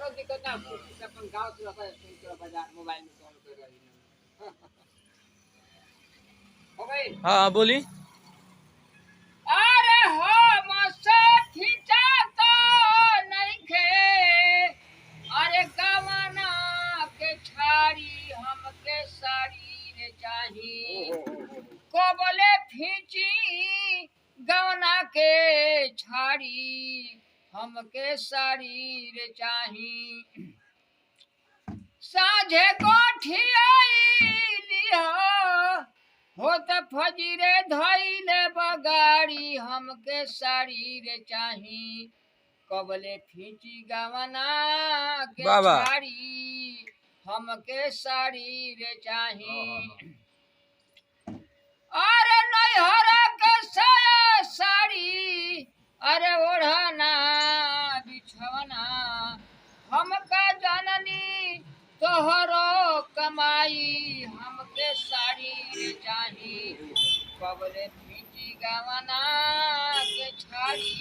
कोनो दिक्कत ना अपन गाँव से बाजार मोबाइल में कॉल कर रही हो गई। हाँ बोली। अरे हो मसा खींचा तो नहीं खे, अरे गवना के छाड़ी हमके साड़ी रे चाही, को बोले फींची गवना के छाड़ी हमके साड़ी रे चाही, साझे कोठी आईली हो त फजीरे धइले बगाड़ी हमके साड़ी रे चाही, कबले फींची गवना के बाबा छाड़ी हमके साड़ी रे चाही, अरे नैहरा के साया साड़ी, अरे ओढ़ना बिछवना हमका जननी तोहरो कमाई हमके साड़ी रे चाही, कबले फींची गवना के छाड़ी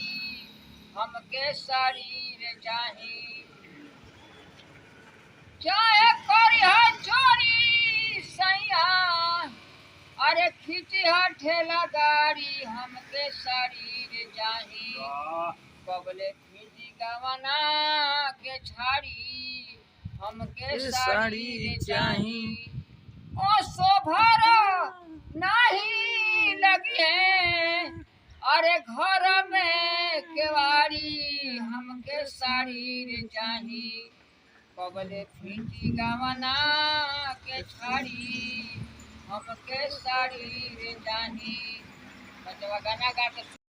हमके साड़ी रे चाही, चाहे करिहा चोरी सैया, अरे खींचिहा ठेला गाड़ी हमके साड़ी रे चाही, कबले फींची गवना के छाड़ी हमके साड़ी रे चाही, ओ शोभर नहीं लगी है, अरे घर में केवाड़ी हमके साड़ी रे चाही, कबले फींची गवना के छाड़ी हमके साड़ी रे चाही। गाना गा के